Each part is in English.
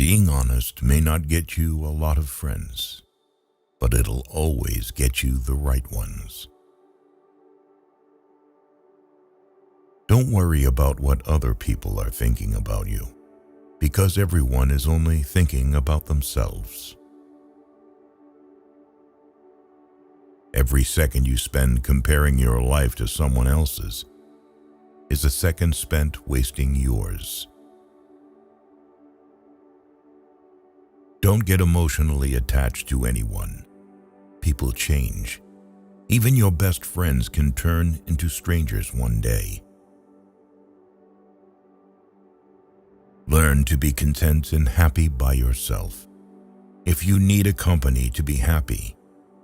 Being honest may not get you a lot of friends, but it'll always get you the right ones. Don't worry about what other people are thinking about you, because everyone is only thinking about themselves. Every second you spend comparing your life to someone else's is a second spent wasting yours. Don't get emotionally attached to anyone. People change. Even your best friends can turn into strangers one day. Learn to be content and happy by yourself. If you need a company to be happy,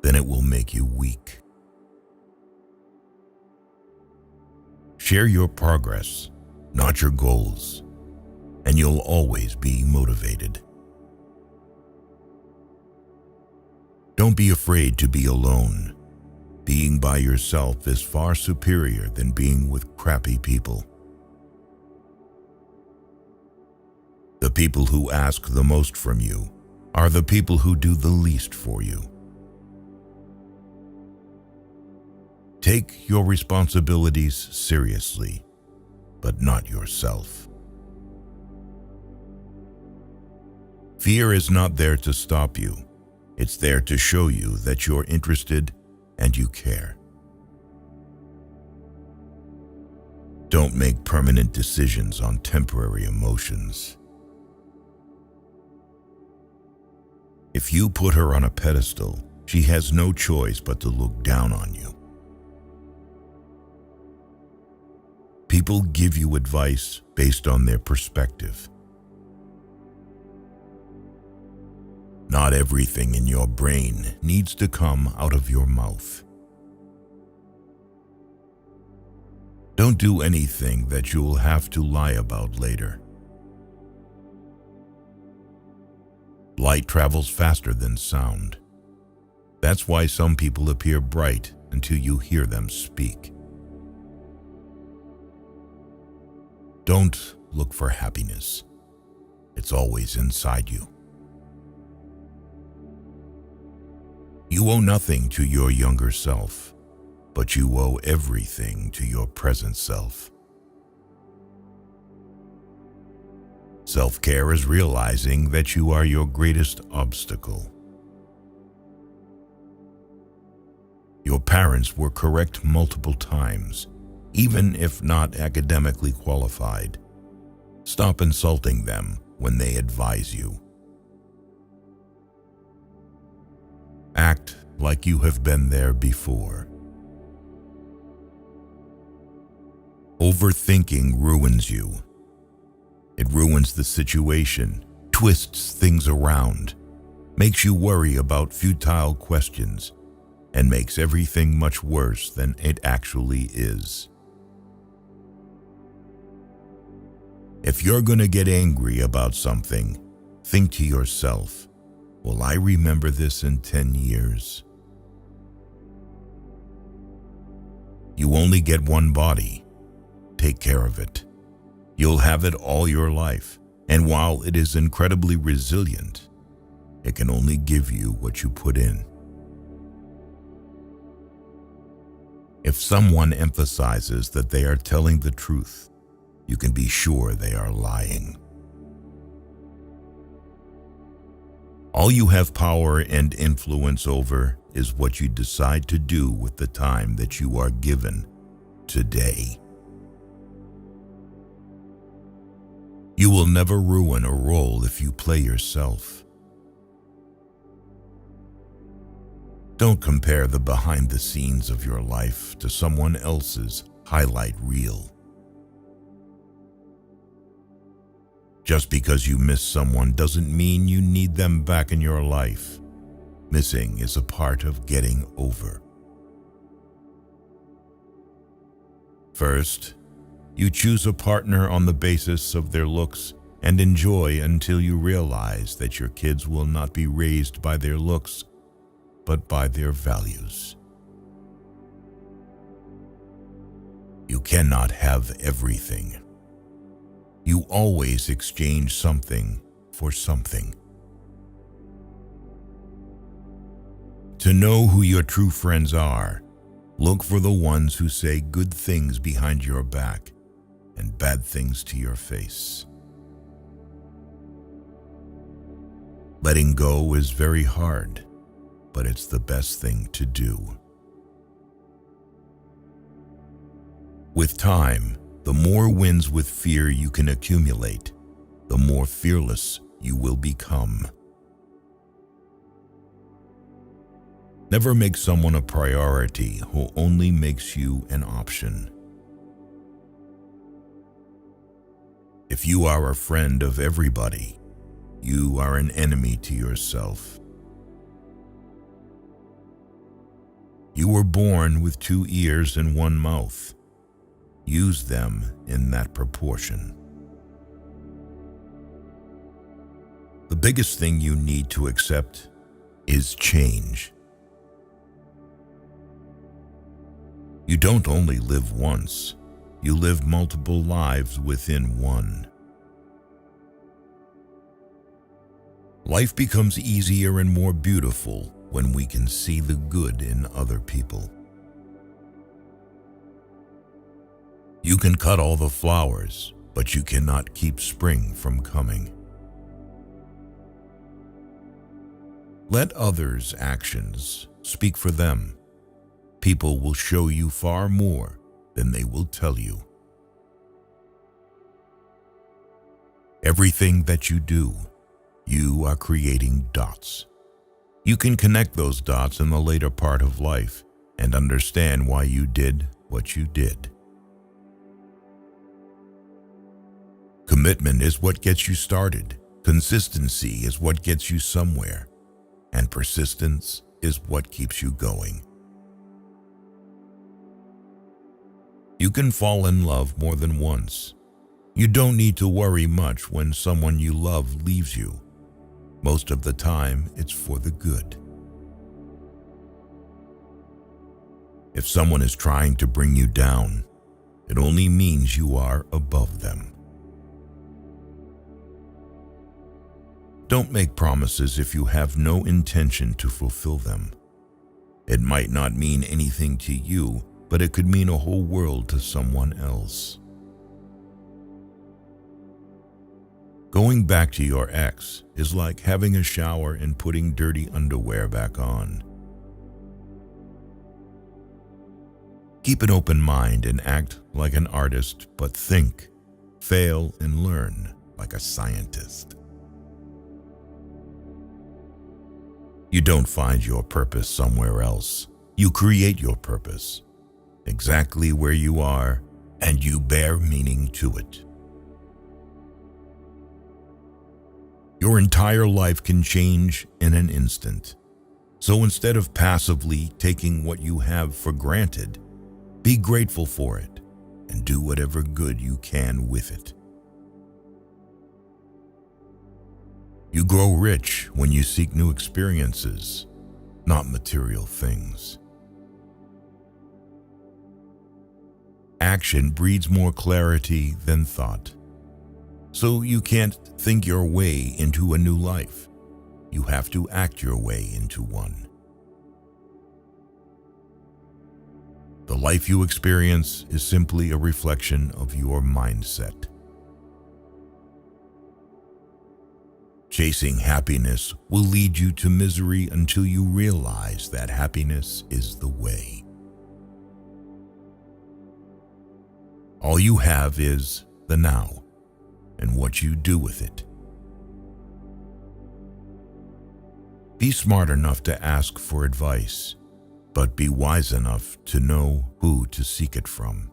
then it will make you weak. Share your progress, not your goals, and you'll always be motivated. Don't be afraid to be alone. Being by yourself is far superior than being with crappy people. The people who ask the most from you are the people who do the least for you. Take your responsibilities seriously, but not yourself. Fear is not there to stop you. It's there to show you that you're interested and you care. Don't make permanent decisions on temporary emotions. If you put her on a pedestal, she has no choice but to look down on you. People give you advice based on their perspective. Not everything in your brain needs to come out of your mouth. Don't do anything that you'll have to lie about later. Light travels faster than sound. That's why some people appear bright until you hear them speak. Don't look for happiness. It's always inside you. You owe nothing to your younger self, but you owe everything to your present self. Self-care is realizing that you are your greatest obstacle. Your parents were correct multiple times, even if not academically qualified. Stop insulting them when they advise you. Act like you have been there before. Overthinking ruins you. It ruins the situation, twists things around, makes you worry about futile questions, and makes everything much worse than it actually is. If you're going to get angry about something, think to yourself, will I remember this in 10 years? You only get one body. Take care of it. You'll have it all your life, and while it is incredibly resilient, it can only give you what you put in. If someone emphasizes that they are telling the truth, you can be sure they are lying. All you have power and influence over is what you decide to do with the time that you are given today. You will never ruin a role if you play yourself. Don't compare the behind the scenes of your life to someone else's highlight reel. Just because you miss someone doesn't mean you need them back in your life. Missing is a part of getting over. First, you choose a partner on the basis of their looks and enjoy until you realize that your kids will not be raised by their looks, but by their values. You cannot have everything. You always exchange something for something. To know who your true friends are, look for the ones who say good things behind your back and bad things to your face. Letting go is very hard, but it's the best thing to do. With time, the more wins with fear you can accumulate, the more fearless you will become. Never make someone a priority who only makes you an option. If you are a friend of everybody, you are an enemy to yourself. You were born with 2 ears and 1 mouth. Use them in that proportion. The biggest thing you need to accept is change. You don't only live once, you live multiple lives within one. Life becomes easier and more beautiful when we can see the good in other people. You can cut all the flowers, but you cannot keep spring from coming. Let others' actions speak for them. People will show you far more than they will tell you. Everything that you do, you are creating dots. You can connect those dots in the later part of life and understand why you did what you did. Commitment is what gets you started. Consistency is what gets you somewhere. And persistence is what keeps you going. You can fall in love more than once. You don't need to worry much when someone you love leaves you. Most of the time, it's for the good. If someone is trying to bring you down, it only means you are above them. Don't make promises if you have no intention to fulfill them. It might not mean anything to you, but it could mean a whole world to someone else. Going back to your ex is like having a shower and putting dirty underwear back on. Keep an open mind and act like an artist, but think, fail, and learn like a scientist. You don't find your purpose somewhere else. You create your purpose, exactly where you are, and you bear meaning to it. Your entire life can change in an instant. So instead of passively taking what you have for granted, be grateful for it and do whatever good you can with it. You grow rich when you seek new experiences, not material things. Action breeds more clarity than thought. So you can't think your way into a new life. You have to act your way into one. The life you experience is simply a reflection of your mindset. Chasing happiness will lead you to misery until you realize that happiness is the way. All you have is the now and what you do with it. Be smart enough to ask for advice, but be wise enough to know who to seek it from.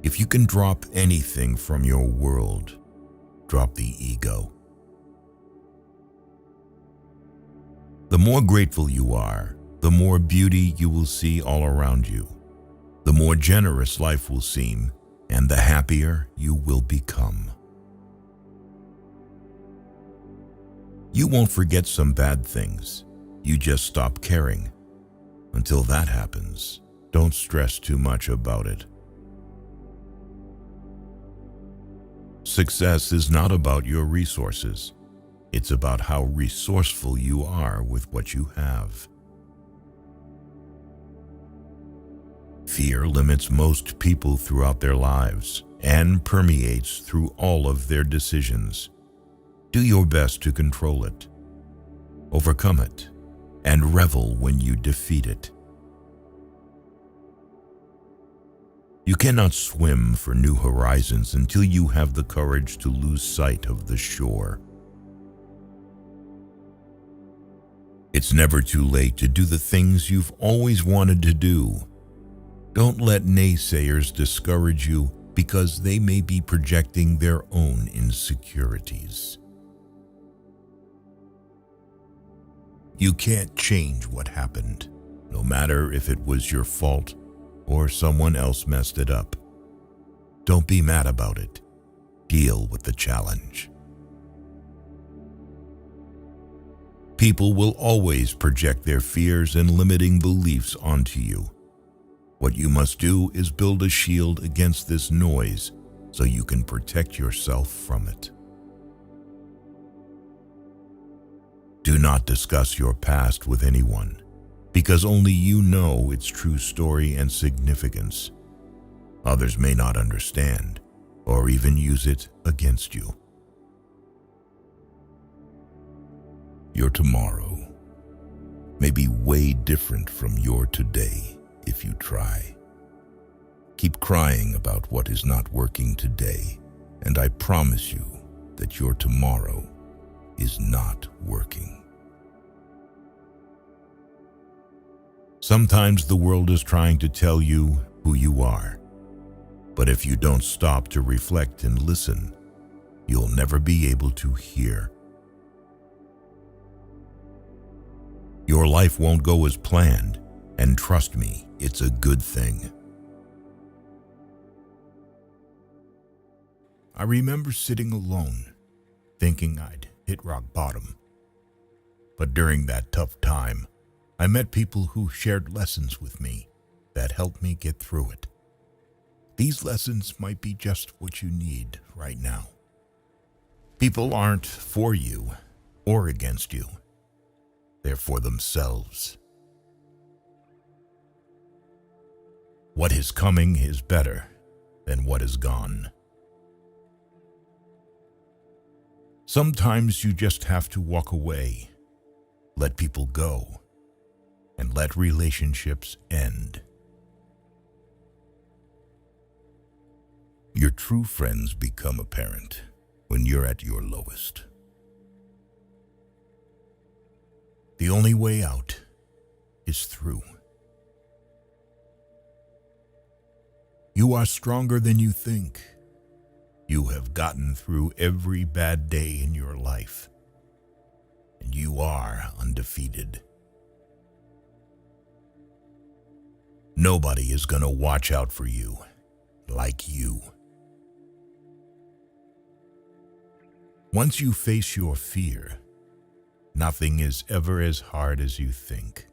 If you can drop anything from your world, drop the ego. The more grateful you are, the more beauty you will see all around you. The more generous life will seem, and the happier you will become. You won't forget some bad things. You just stop caring. Until that happens, don't stress too much about it. Success is not about your resources. It's about how resourceful you are with what you have. Fear limits most people throughout their lives and permeates through all of their decisions. Do your best to control it, overcome it, and revel when you defeat it. You cannot swim for new horizons until you have the courage to lose sight of the shore. It's never too late to do the things you've always wanted to do. Don't let naysayers discourage you because they may be projecting their own insecurities. You can't change what happened, no matter if it was your fault or someone else messed it up. Don't be mad about it. Deal with the challenge. People will always project their fears and limiting beliefs onto you. What you must do is build a shield against this noise so you can protect yourself from it. Do not discuss your past with anyone, because only you know its true story and significance. Others may not understand or even use it against you. Your tomorrow may be way different from your today if you try. Keep crying about what is not working today, and I promise you that your tomorrow is not working. Sometimes the world is trying to tell you who you are, but if you don't stop to reflect and listen, you'll never be able to hear. Your life won't go as planned, and trust me, it's a good thing. I remember sitting alone, thinking I'd hit rock bottom. But during that tough time, I met people who shared lessons with me that helped me get through it. These lessons might be just what you need right now. People aren't for you or against you. They're for themselves. What is coming is better than what is gone. Sometimes you just have to walk away, let people go, and let relationships end. Your true friends become apparent when you're at your lowest. The only way out is through. You are stronger than you think. You have gotten through every bad day in your life, and you are undefeated. Nobody is going to watch out for you like you. Once you face your fear, nothing is ever as hard as you think.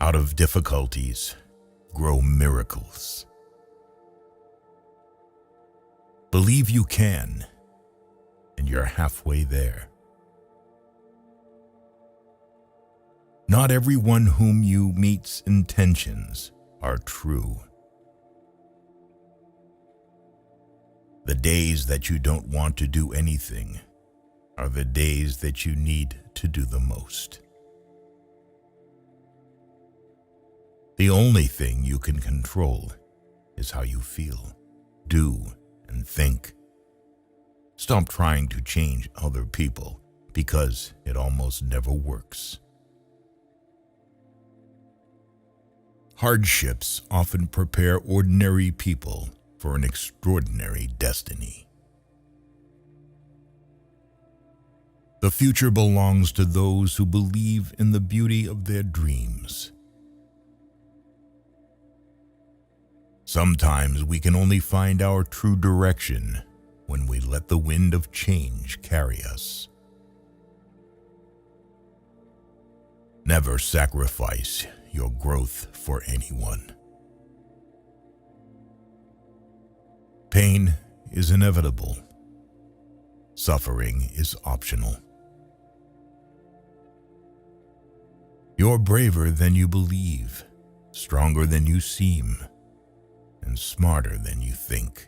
Out of difficulties grow miracles. Believe you can, and you're halfway there. Not everyone whom you meet's intentions are true. The days that you don't want to do anything are the days that you need to do the most. The only thing you can control is how you feel, do, and think. Stop trying to change other people because it almost never works. Hardships often prepare ordinary people for an extraordinary destiny. The future belongs to those who believe in the beauty of their dreams. Sometimes we can only find our true direction when we let the wind of change carry us. Never sacrifice your growth for anyone. Pain is inevitable. Suffering is optional. You're braver than you believe, stronger than you seem, and smarter than you think.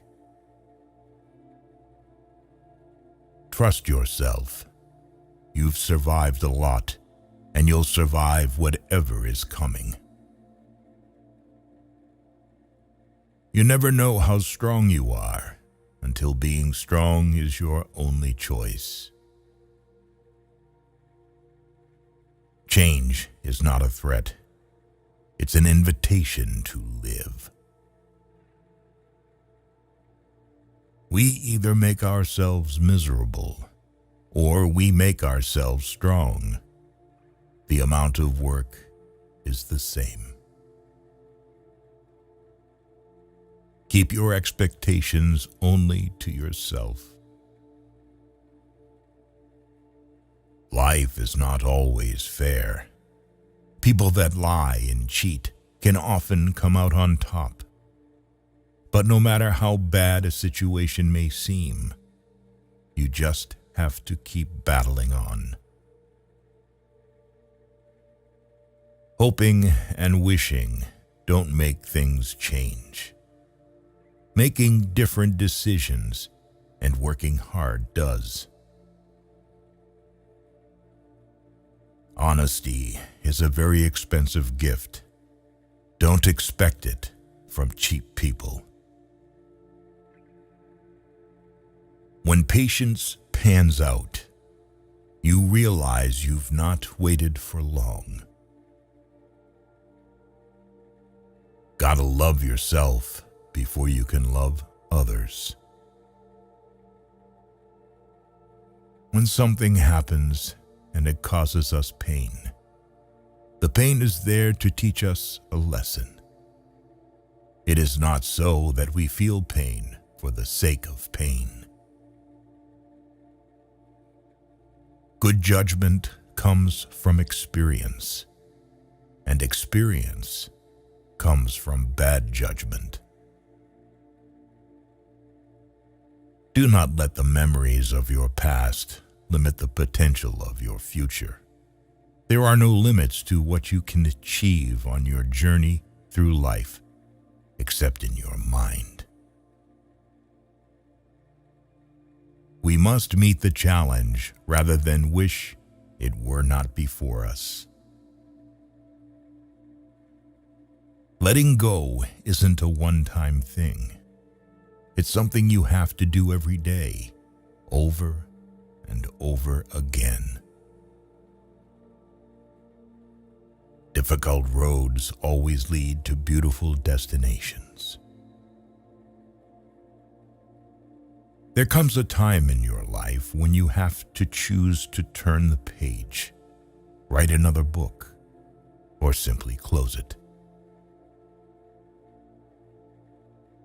Trust yourself. You've survived a lot, and you'll survive whatever is coming. You never know how strong you are until being strong is your only choice. Change is not a threat. It's an invitation to live. We either make ourselves miserable or we make ourselves strong. The amount of work is the same. Keep your expectations only to yourself. Life is not always fair. People that lie and cheat can often come out on top. But no matter how bad a situation may seem, you just have to keep battling on. Hoping and wishing don't make things change. Making different decisions and working hard does. Honesty is a very expensive gift. Don't expect it from cheap people. When patience pans out, you realize you've not waited for long. Gotta love yourself before you can love others. When something happens and it causes us pain, the pain is there to teach us a lesson. It is not so that we feel pain for the sake of pain. Good judgment comes from experience, and experience comes from bad judgment. Do not let the memories of your past limit the potential of your future. There are no limits to what you can achieve on your journey through life, except in your mind. We must meet the challenge rather than wish it were not before us. Letting go isn't a one-time thing. It's something you have to do every day, over and over again. Difficult roads always lead to beautiful destinations. There comes a time in your life when you have to choose to turn the page, write another book, or simply close it.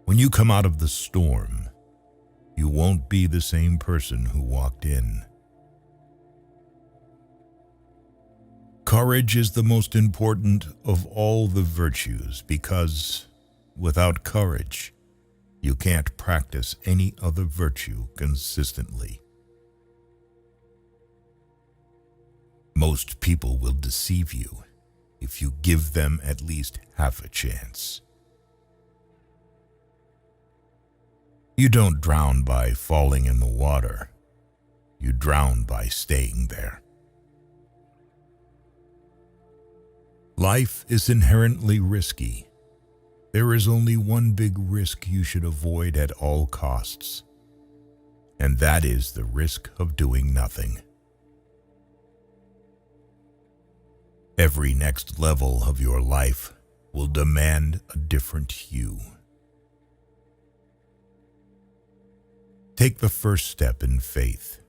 When you come out of the storm, you won't be the same person who walked in. Courage is the most important of all the virtues because without courage, you can't practice any other virtue consistently. Most people will deceive you if you give them at least half a chance. You don't drown by falling in the water. You drown by staying there. Life is inherently risky. There is only one big risk you should avoid at all costs, and that is the risk of doing nothing. Every next level of your life will demand a different you. Take the first step in faith.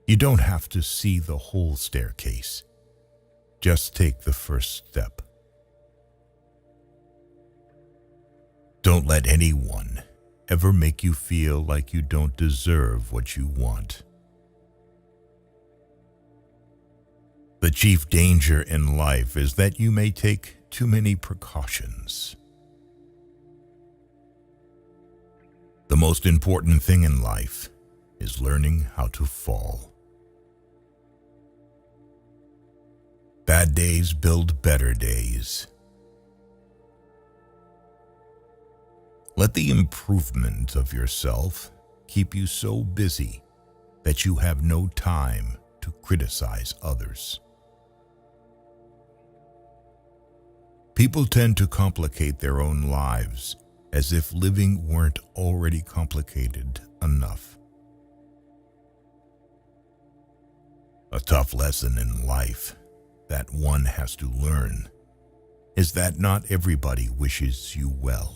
You don't have to see the whole staircase. Just take the first step. Don't let anyone ever make you feel like you don't deserve what you want. The chief danger in life is that you may take too many precautions. The most important thing in life is learning how to fall. Bad days build better days. Let the improvement of yourself keep you so busy that you have no time to criticize others. People tend to complicate their own lives as if living weren't already complicated enough. A tough lesson in life that one has to learn is that not everybody wishes you well.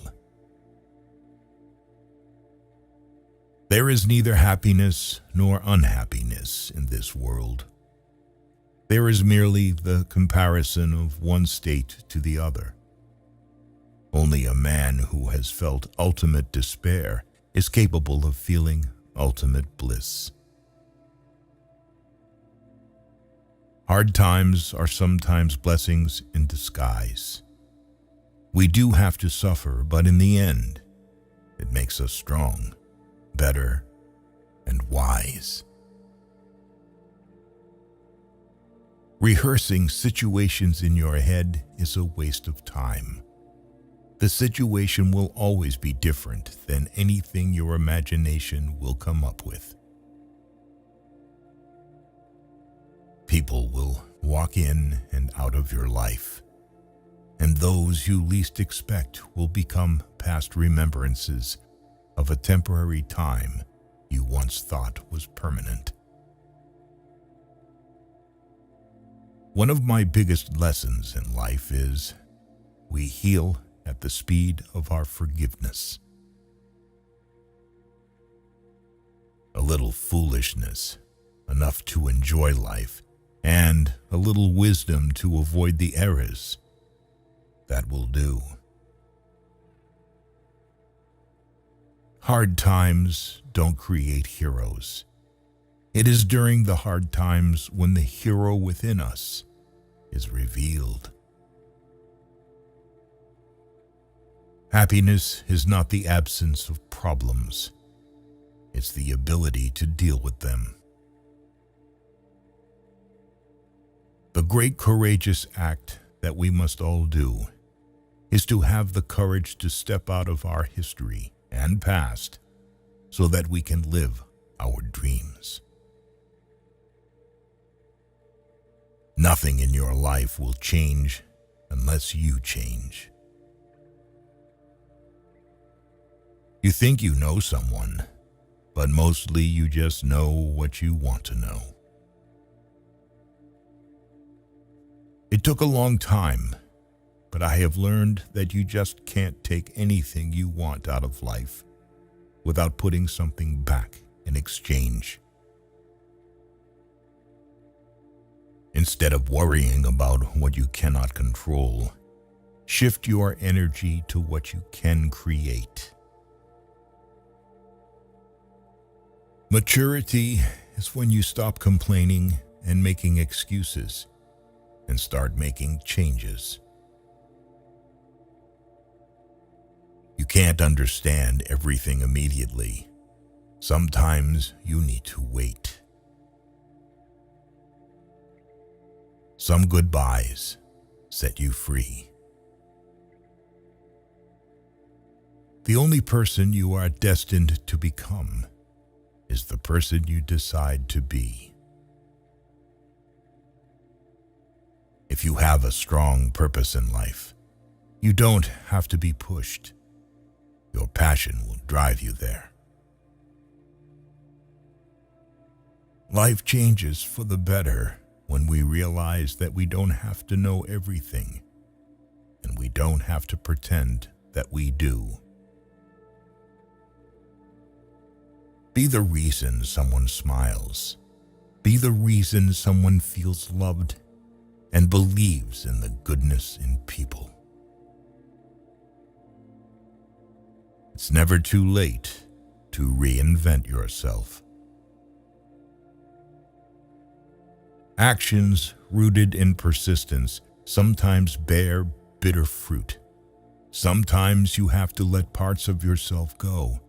There is neither happiness nor unhappiness in this world. There is merely the comparison of one state to the other. Only a man who has felt ultimate despair is capable of feeling ultimate bliss. Hard times are sometimes blessings in disguise. We do have to suffer, but in the end, it makes us strong, better, and wise. Rehearsing situations in your head is a waste of time. The situation will always be different than anything your imagination will come up with. People will walk in and out of your life, and those you least expect will become past remembrances of a temporary time you once thought was permanent. One of my biggest lessons in life is we heal at the speed of our forgiveness. A little foolishness, enough to enjoy life, and a little wisdom to avoid the errors. That will do. Hard times don't create heroes. It is during the hard times when the hero within us is revealed. Happiness is not the absence of problems. It's the ability to deal with them. The great courageous act that we must all do is to have the courage to step out of our history and past so that we can live our dreams. Nothing in your life will change unless you change. You think you know someone, but mostly you just know what you want to know. It took a long time, but I have learned that you just can't take anything you want out of life without putting something back in exchange. Instead of worrying about what you cannot control, shift your energy to what you can create. Maturity is when you stop complaining and making excuses and start making changes. You can't understand everything immediately. Sometimes you need to wait. Some goodbyes set you free. The only person you are destined to become is the person you decide to be. If you have a strong purpose in life, you don't have to be pushed. Your passion will drive you there. Life changes for the better when we realize that we don't have to know everything, and we don't have to pretend that we do. Be the reason someone smiles. Be the reason someone feels loved and believes in the goodness in people. It's never too late to reinvent yourself. Actions rooted in persistence sometimes bear bitter fruit. Sometimes you have to let parts of yourself go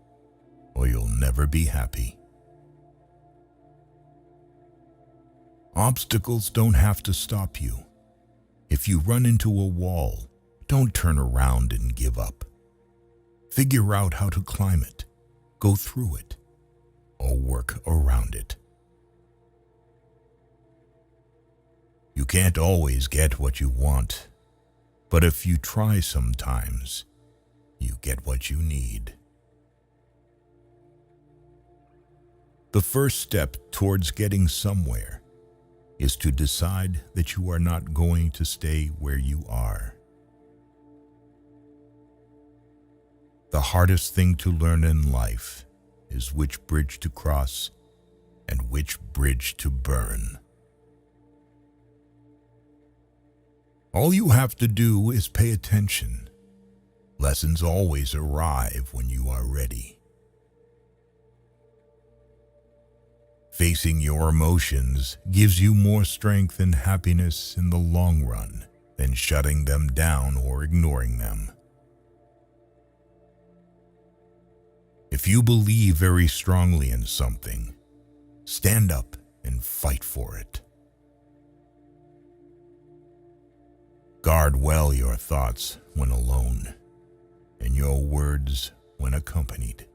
never be happy. Obstacles don't have to stop you. If you run into a wall, don't turn around and give up. Figure out how to climb it, go through it, or work around it. You can't always get what you want, but if you try sometimes, you get what you need. The first step towards getting somewhere is to decide that you are not going to stay where you are. The hardest thing to learn in life is which bridge to cross and which bridge to burn. All you have to do is pay attention. Lessons always arrive when you are ready. Facing your emotions gives you more strength and happiness in the long run than shutting them down or ignoring them. If you believe very strongly in something, stand up and fight for it. Guard well your thoughts when alone, and your words when accompanied.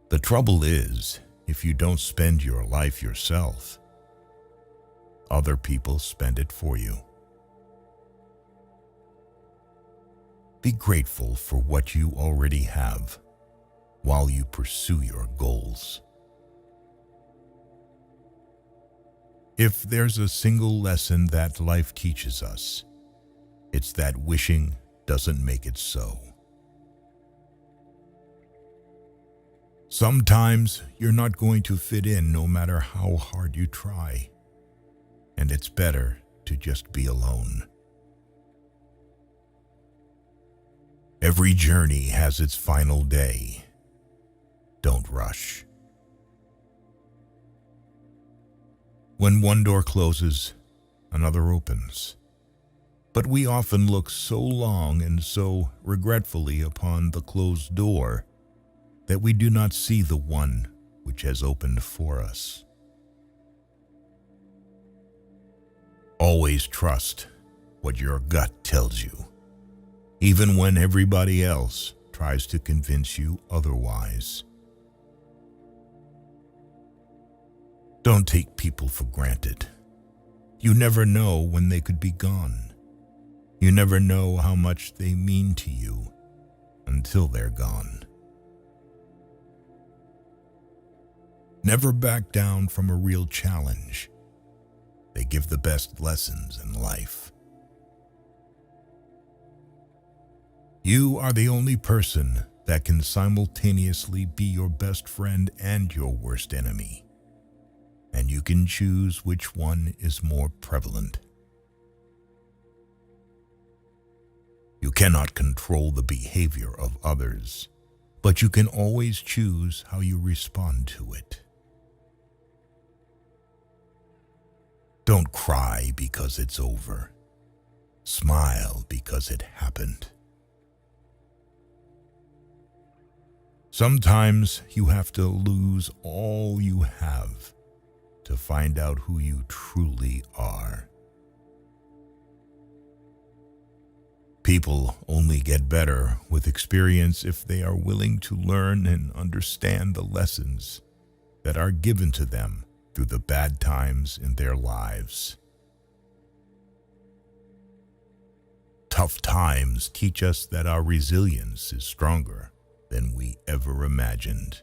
The trouble is, if you don't spend your life yourself, other people spend it for you. Be grateful for what you already have while you pursue your goals. If there's a single lesson that life teaches us, it's that wishing doesn't make it so. Sometimes you're not going to fit in no matter how hard you try, and it's better to just be alone. Every journey has its final day. Don't rush. When one door closes, another opens. But we often look so long and so regretfully upon the closed door that we do not see the one which has opened for us. Always trust what your gut tells you, even when everybody else tries to convince you otherwise. Don't take people for granted. You never know when they could be gone. You never know how much they mean to you until they're gone. Never back down from a real challenge. They give the best lessons in life. You are the only person that can simultaneously be your best friend and your worst enemy, and you can choose which one is more prevalent. You cannot control the behavior of others, but you can always choose how you respond to it. Don't cry because it's over. Smile because it happened. Sometimes you have to lose all you have to find out who you truly are. People only get better with experience if they are willing to learn and understand the lessons that are given to them through the bad times in their lives. Tough times teach us that our resilience is stronger than we ever imagined.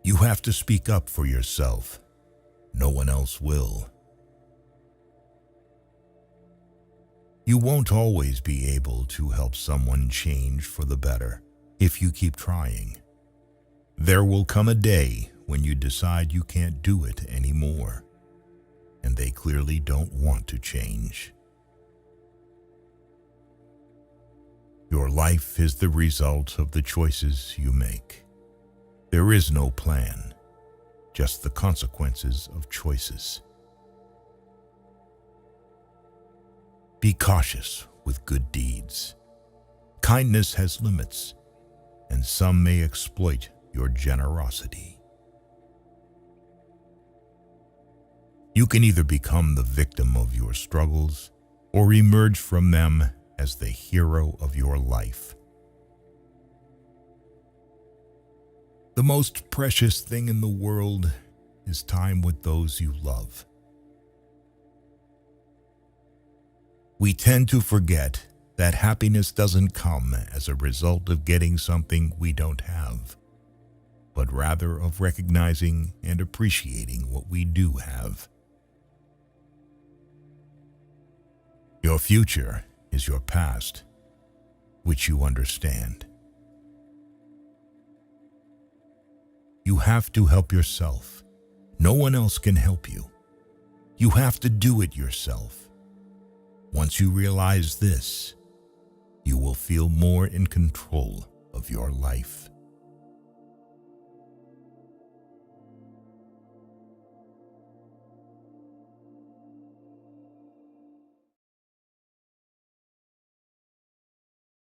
You have to speak up for yourself. No one else will. You won't always be able to help someone change for the better if you keep trying. There will come a day when you decide you can't do it anymore, and they clearly don't want to change. Your life is the result of the choices you make. There is no plan, just the consequences of choices. Be cautious with good deeds. Kindness has limits, and some may exploit your generosity. You can either become the victim of your struggles or emerge from them as the hero of your life. The most precious thing in the world is time with those you love. We tend to forget that happiness doesn't come as a result of getting something we don't have, but rather of recognizing and appreciating what we do have. Your future is your past, which you understand. You have to help yourself. No one else can help you. You have to do it yourself. Once you realize this, you will feel more in control of your life.